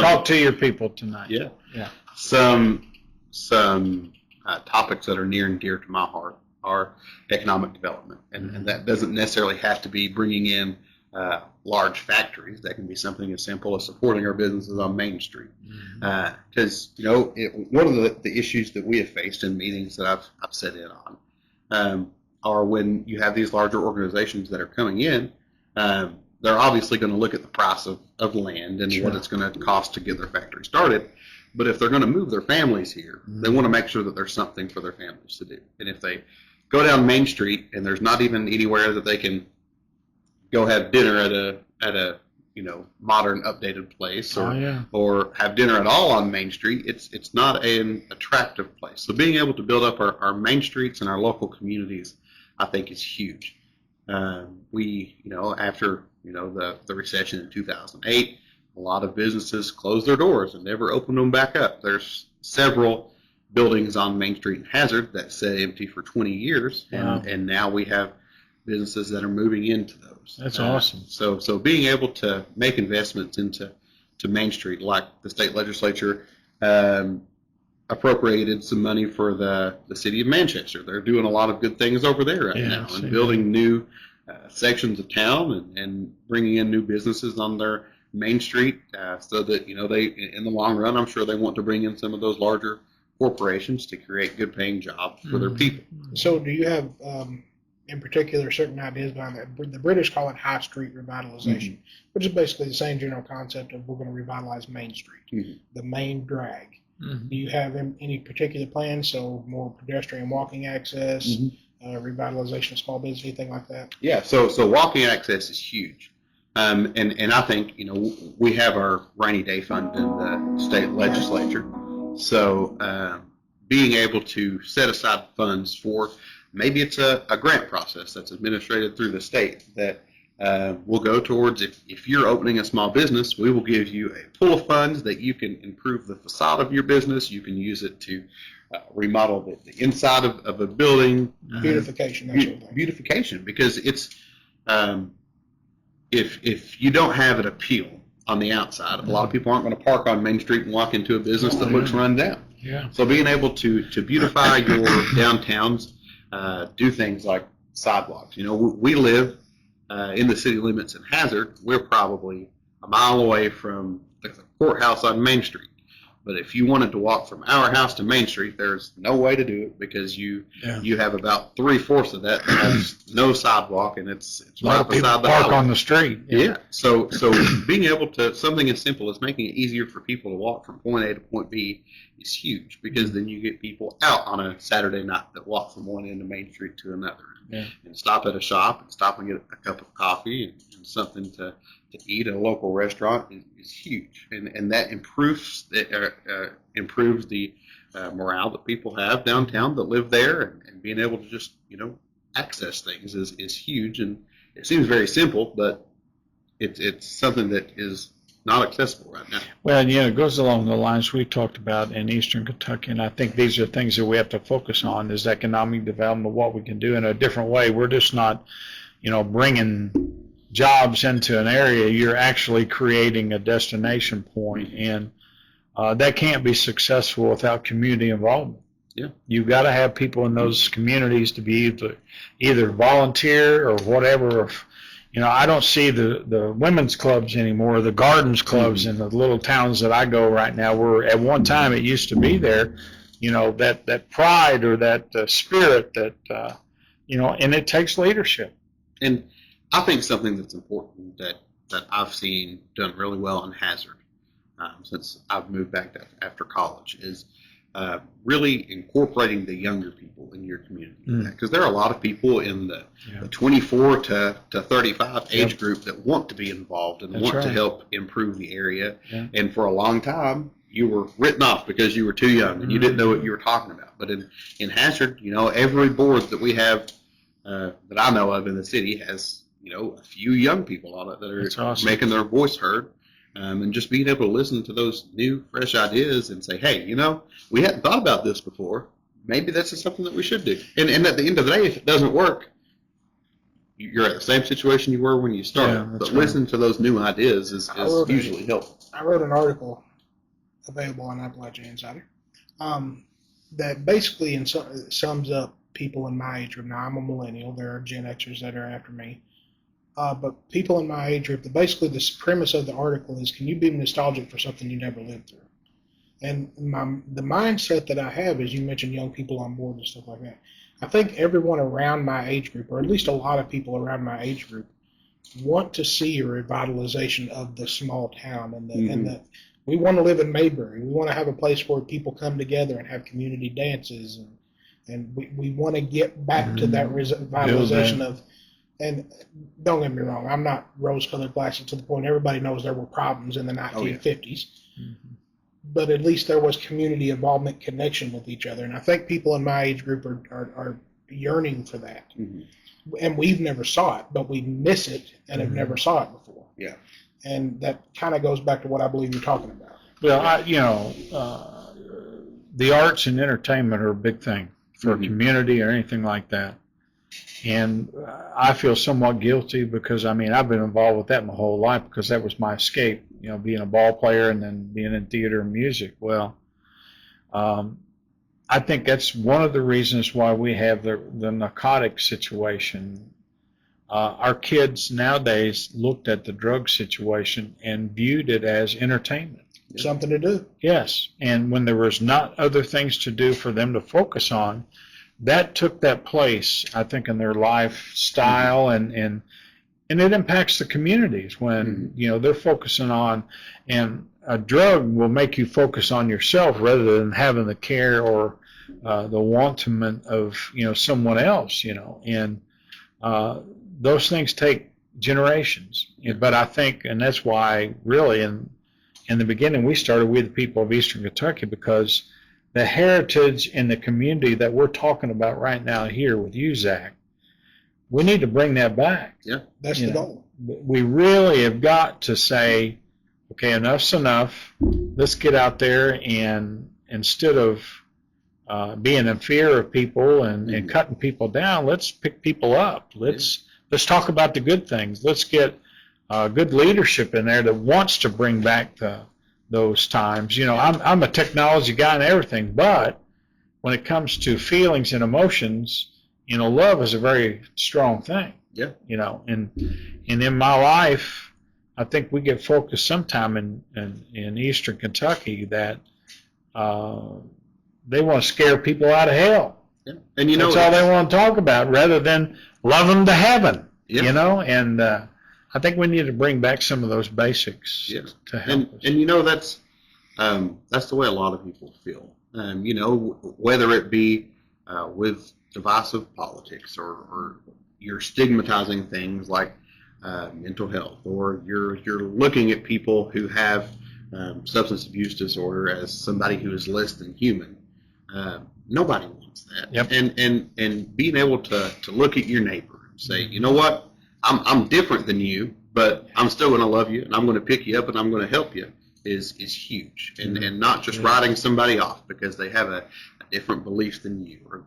talk to your people tonight. Yeah. Some topics that are near and dear to my heart are economic development, and that doesn't necessarily have to be bringing in large factories. That can be something as simple as supporting our businesses on Main Street. Because one of the issues that we have faced in meetings that I've sat in on are when you have these larger organizations that are coming in. They're obviously going to look at the price of land and what it's going to cost to get their factory started. But if they're going to move their families here, they want to make sure that there's something for their families to do. And if they go down Main Street and there's not even anywhere that they can go have dinner at a modern updated place, or have dinner at all on Main Street. It's not an attractive place. So being able to build up our main streets and our local communities, I think, is huge. We, after the recession in 2008, a lot of businesses closed their doors and never opened them back up. There's several buildings on Main Street in Hazard that sat empty for 20 years, and now we have businesses that are moving into those. That's awesome. So being able to make investments into Main Street, like the state legislature appropriated some money for the city of Manchester. They're doing a lot of good things over there right now, and building new sections of town and bringing in new businesses on their Main Street, so that they, in the long run, I'm sure they want to bring in some of those larger corporations to create good paying jobs for their people. So do you have in particular certain ideas behind that? The British call it high street revitalization, which is basically the same general concept of we're going to revitalize Main Street, the main drag. Do you have any particular plans? So more pedestrian walking access, revitalization of small business, anything like that? Yeah, so walking access is huge. And I think, we have our rainy day fund in the state legislature. So being able to set aside funds for, maybe it's a grant process that's administrated through the state that will go towards, if you're opening a small business, we will give you a pool of funds that you can improve the facade of your business. You can use it to remodel the inside of a building. Beautification, that sort of thing. Beautification, because it's if you don't have an appeal on the outside, a lot of people aren't going to park on Main Street and walk into a business that looks run down. Yeah. So being able to beautify your downtowns, do things like sidewalks. We live in the city limits in Hazard. We're probably a mile away from the courthouse on Main Street. But if you wanted to walk from our house to Main Street, there's no way to do it, because you have about 3/4 of that has no sidewalk, and it's right beside the park highway. on the street. Yeah. So being able to, something as simple as making it easier for people to walk from point A to point B is huge, because then you get people out on a Saturday night that walk from one end of Main Street to another, and stop at a shop and stop and get a cup of coffee and something to eat at a local restaurant is huge, and that improves the morale that people have downtown that live there, and being able to just access things is huge. And it seems very simple, but it's something that is not accessible right now. Well, it goes along the lines we talked about in Eastern Kentucky, and I think these are things that we have to focus on, is economic development, what we can do in a different way. We're just not, bringing jobs into an area. You're actually creating a destination point, and that can't be successful without community involvement. Yeah, you've got to have people in those communities to be either volunteer or whatever. I don't see the women's clubs anymore, the gardens clubs in the little towns that I go right now, where at one time it used to be there, that pride or that spirit that, and it takes leadership. And I think something that's important that I've seen done really well in Hazard since I've moved back after college is really incorporating the younger people in your community, because there are a lot of people in the 24 to 35 age group that want to be involved and want to help improve the area. And for a long time, you were written off because you were too young and you didn't know what you were talking about. But in Hazard, every board that we have that I know of in the city has a few young people on it that are making their voice heard. And just being able to listen to those new, fresh ideas and say, hey, we hadn't thought about this before. Maybe this is something that we should do. And at the end of the day, if it doesn't work, you're at the same situation you were when you started. But listening to those new ideas is usually helpful. I wrote an article available on Appalachia Insider that basically sums up people in my age group. Now, I'm a millennial. There are Gen Xers that are after me. But people in my age group, basically the premise of the article is, can you be nostalgic for something you never lived through? And the mindset that I have is, you mentioned young people on board and stuff like that. I think everyone around my age group, or at least a lot of people around my age group, want to see a revitalization of the small town. And we want to live in Mayberry. We want to have a place where people come together and have community dances. And we want to get back to that revitalization of, and don't get me wrong, I'm not rose-colored glasses to the point everybody knows there were problems in the 1950s. But at least there was community involvement, connection with each other. And I think people in my age group are yearning for that. And we've never saw it, but we miss it and have never saw it before. Yeah. And that kind of goes back to what I believe you're talking about. Well, the arts and entertainment are a big thing for a community or anything like that. And I feel somewhat guilty because, I've been involved with that my whole life because that was my escape, being a ball player and then being in theater and music. Well, I think that's one of the reasons why we have the narcotic situation. Our kids nowadays looked at the drug situation and viewed it as entertainment. Something to do. Yes, and when there was not other things to do for them to focus on, that took that place, I think, in their lifestyle, and it impacts the communities when they're focusing on, and a drug will make you focus on yourself rather than having the care or the wantonness of someone else, and those things take generations. But I think, and that's why really in the beginning we started with the people of Eastern Kentucky, because the heritage in the community that we're talking about right now here with you, Zach, we need to bring that back. Yeah, that's the goal. We really have got to say, okay, enough's enough. Let's get out there and instead of being in fear of people and cutting people down, let's pick people up. Let's talk about the good things. Let's get good leadership in there that wants to bring back those times. I'm a technology guy and everything, but when it comes to feelings and emotions, love is a very strong thing. Yeah. And in my life, I think we get focused sometime in Eastern Kentucky that they want to scare people out of hell. Yeah. And that's all they want to talk about, rather than love them to heaven. Yeah. And I think we need to bring back some of those basics to help us. And that's the way a lot of people feel. Whether it be with divisive politics or you're stigmatizing things like mental health, or you're looking at people who have substance abuse disorder as somebody who is less than human. Nobody wants that. Yep. And being able to look at your neighbor and say, you know what? I'm different than you, but I'm still going to love you, and I'm going to pick you up, and I'm going to help you is huge. And not just writing somebody off because they have a different beliefs than you. Or,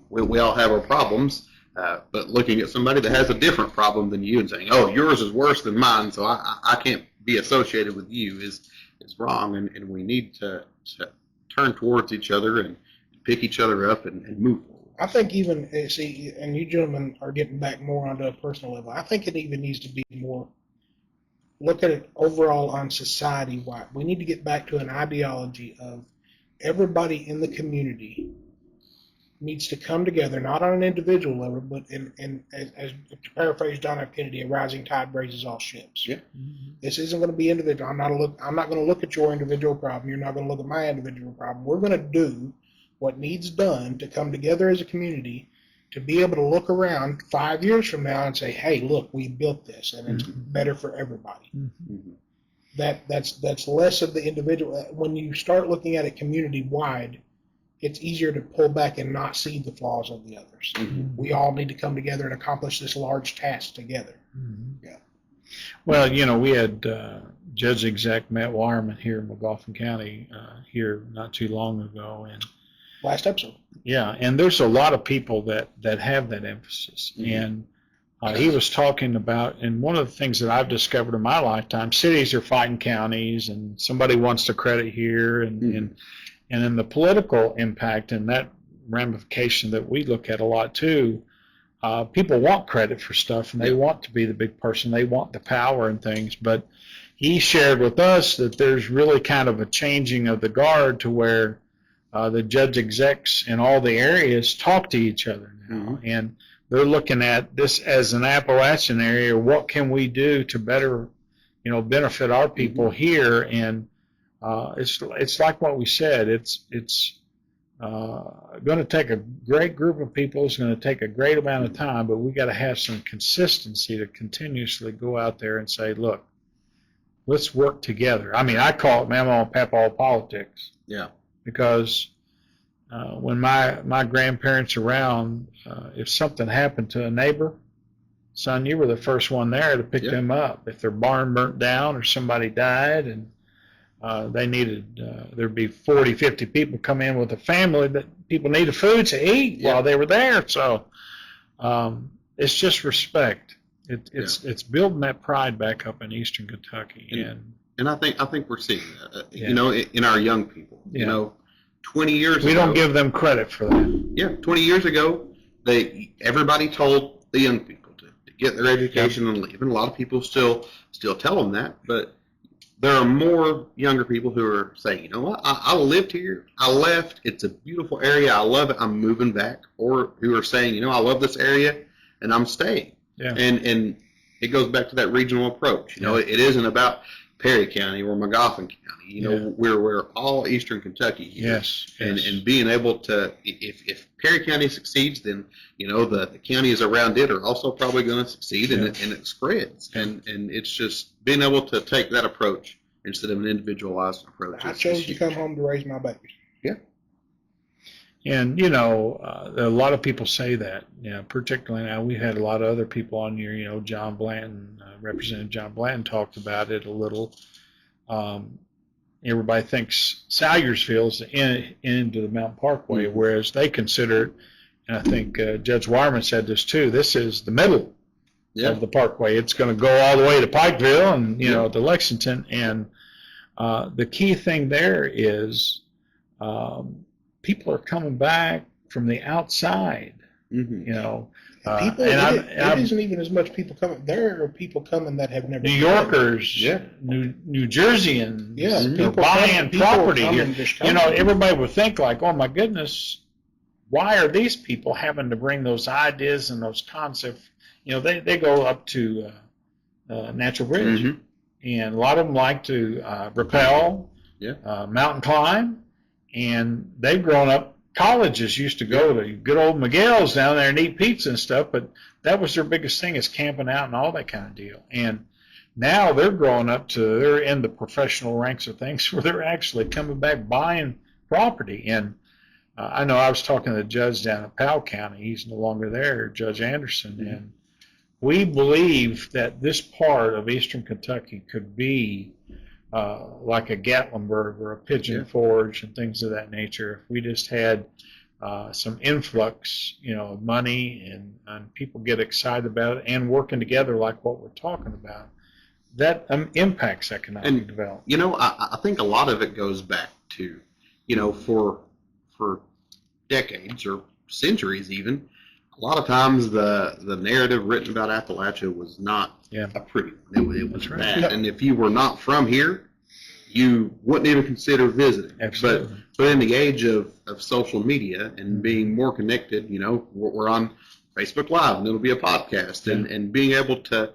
we all have our problems, but looking at somebody that has a different problem than you and saying, oh, yours is worse than mine, so I can't be associated with you is wrong. And we need to turn towards each other and pick each other up and move forward. I think even, and you gentlemen are getting back more onto a personal level, I think it even needs to be more, look at it overall on society-wide. We need to get back to an ideology of everybody in the community needs to come together, not on an individual level, but as to paraphrase John F. Kennedy, a rising tide raises all ships. Yeah. This isn't going to be individual. I'm not going to look at your individual problem. You're not going to look at my individual problem. We're going to do what needs done to come together as a community to be able to look around 5 years from now and say, hey, look, we built this, and it's better for everybody. That's less of the individual. When you start looking at it community-wide, it's easier to pull back and not see the flaws of the others. We all need to come together and accomplish this large task together. Yeah. Well, we had Judge Exec Matt Wireman here in McLaughlin County here not too long ago, and last episode. Yeah, and there's a lot of people that have that emphasis. And he was talking about, and one of the things that I've discovered in my lifetime, cities are fighting counties, and somebody wants the credit here, and in the political impact and that ramification that we look at a lot too, people want credit for stuff, and they want to be the big person. They want the power and things. But he shared with us that there's really kind of a changing of the guard to where the judge execs in all the areas talk to each other now, and they're looking at this as an Appalachian area. What can we do to better, benefit our people here? And it's like what we said. It's going to take a great group of people. It's going to take a great amount of time, but we got to have some consistency to continuously go out there and say, look, let's work together. I mean, I call it Mama and Papa politics. Yeah. Because when my grandparents around, if something happened to a neighbor, son, you were the first one there to pick them up. If their barn burnt down or somebody died and they needed, there'd be 40, 50 people come in with a family that people needed food to eat while they were there. So it's just respect. It's building that pride back up in Eastern Kentucky. And I think we're seeing that, you know, in our young people. You know, 20 years ago. We don't give them credit for that. Yeah, 20 years ago, everybody told the young people to get their education and leave. And a lot of people still tell them that. But there are more younger people who are saying, you know what, I lived here. I left. It's a beautiful area. I love it. I'm moving back. Or who are saying, you know, I love this area and I'm staying. Yeah. And it goes back to that regional approach. You know, it isn't about Perry County or McGoffin County. You know, we're all Eastern Kentucky here. Yes. And being able to, if Perry County succeeds, then, you know, the counties around it are also probably going to succeed, and it spreads. And it's just being able to take that approach instead of an individualized approach. I chose to come home to raise my babies. Yeah. And, you know, a lot of people say that, you know, particularly now we had a lot of other people on here, you know, John Blanton, Representative John Blanton talked about it a little. Everybody thinks Salyersville's into the Mountain Parkway, whereas they consider it, and I think Judge Wyman said this too, this is the middle of the Parkway. It's going to go all the way to Pikeville and, you know, to Lexington. And the key thing there is people are coming back from the outside, you know. People, it isn't even as much people coming. There are people coming that have never. New Yorkers, New Jerseyans, people buying property here. You know, everybody would think like, oh my goodness, why are these people having to bring those ideas and those concepts? You know, they go up to Natural Bridge, and a lot of them like to rappel, mountain climb, and they've grown up. Colleges used to go to good old Miguel's down there and eat pizza and stuff, but that was their biggest thing, is camping out and all that kind of deal. And now they're growing up they're in the professional ranks of things where they're actually coming back buying property. And I know I was talking to the judge down in Powell County. He's no longer there, Judge Anderson. And we believe that this part of Eastern Kentucky could be like a Gatlinburg or a Pigeon Forge and things of that nature. If we just had some influx, you know, of money and people get excited about it and working together like what we're talking about, that impacts economic development. You know, I think a lot of it goes back to, you know, for decades or centuries even, a lot of times the narrative written about Appalachia was not a pretty one. It was bad. No. And if you were not from here, you wouldn't even consider visiting. Absolutely. But in the age of social media and being more connected, you know, we're on Facebook Live and it'll be a podcast, and being able to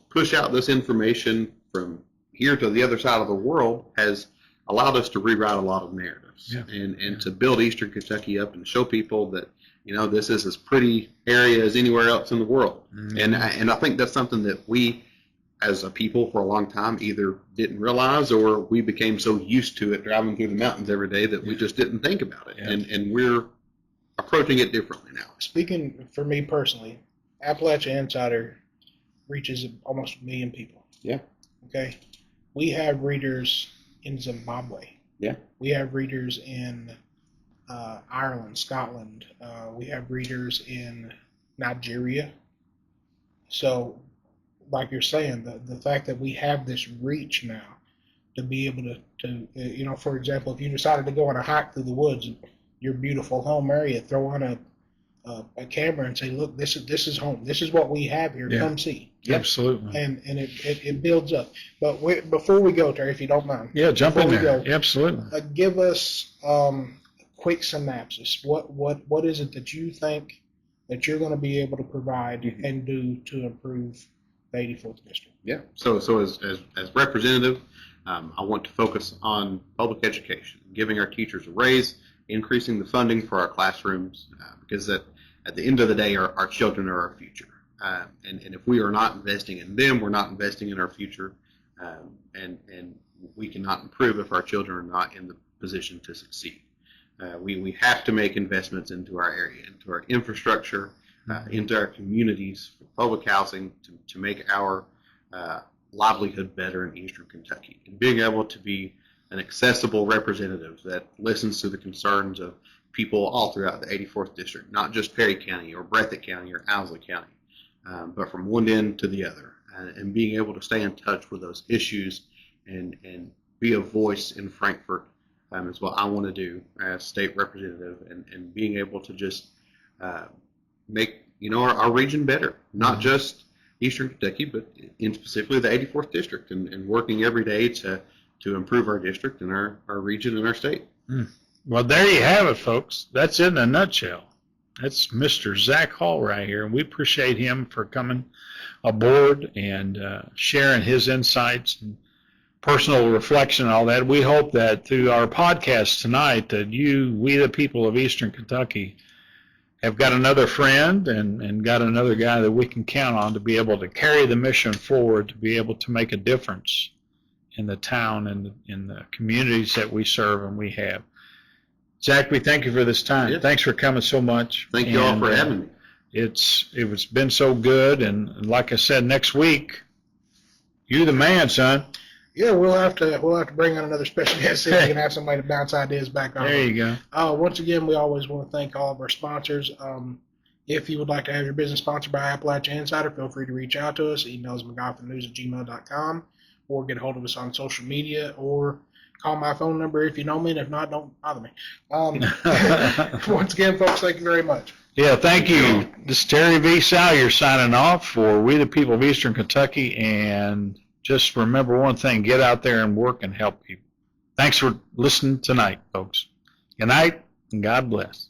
push out this information from here to the other side of the world has allowed us to rewrite a lot of narratives and to build Eastern Kentucky up and show people that, you know, this is as pretty area as anywhere else in the world. And I think that's something that we as a people for a long time either didn't realize, or we became so used to it driving through the mountains every day that we just didn't think about it. And we're approaching it differently now. Speaking for me personally, Appalachia Insider reaches almost 1 million people. Yeah. Okay. We have readers in Zimbabwe. Yeah. We have readers in Ireland, Scotland. We have readers in Nigeria. So, like you're saying, the fact that we have this reach now to be able to you know, for example, if you decided to go on a hike through the woods, your beautiful home area, throw on a camera and say, look, this is home. This is what we have here. Come see. Absolutely. And it builds up. But before we go, Terry, if you don't mind. Yeah, jump in there. Absolutely. Give us a quick synopsis. What is it that you think that you're going to be able to provide and do to improve the 84th district? Yeah. So as representative, I want to focus on public education, giving our teachers a raise, increasing the funding for our classrooms, because at the end of the day, our children are our future. And if we are not investing in them, we're not investing in our future, and we cannot improve if our children are not in the position to succeed. We have to make investments into our area, into our infrastructure, into our communities, for public housing, to make our livelihood better in Eastern Kentucky. And being able to be an accessible representative that listens to the concerns of people all throughout the 84th District, not just Perry County or Breathitt County or Owsley County, but from one end to the other. And being able to stay in touch with those issues and be a voice in Frankfort is what I want to do as state representative, and being able to just make our region better, not just Eastern Kentucky, but in specifically the 84th District, and working every day to improve our district and our region and our state. Well, there you have it, folks. That's it in a nutshell. That's Mr. Zack Hall right here, and we appreciate him for coming aboard and sharing his insights and personal reflection and all that. We hope that through our podcast tonight that we the people of Eastern Kentucky, have got another friend and got another guy that we can count on to be able to carry the mission forward, to be able to make a difference in the town and in the communities that we serve and we have. Zack, we thank you for this time. Yes. Thanks for coming so much. Thank you all for having me. It's been so good, and like I said, next week, you the man, son. Yeah, we'll have to bring on another special guest so we can have somebody to bounce ideas back on. There you go. Once again, we always want to thank all of our sponsors. If you would like to have your business sponsored by Appalachia Insider, feel free to reach out to us. Email is mcgoffinnews@gmail.com, or get a hold of us on social media, or call my phone number if you know me, and if not, don't bother me. Once again, folks, thank you very much. Yeah, thank you. This is Terry V. Salyer signing off for We the People of Eastern Kentucky, and just remember one thing, get out there and work and help people. Thanks for listening tonight, folks. Good night, and God bless.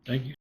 Thank you.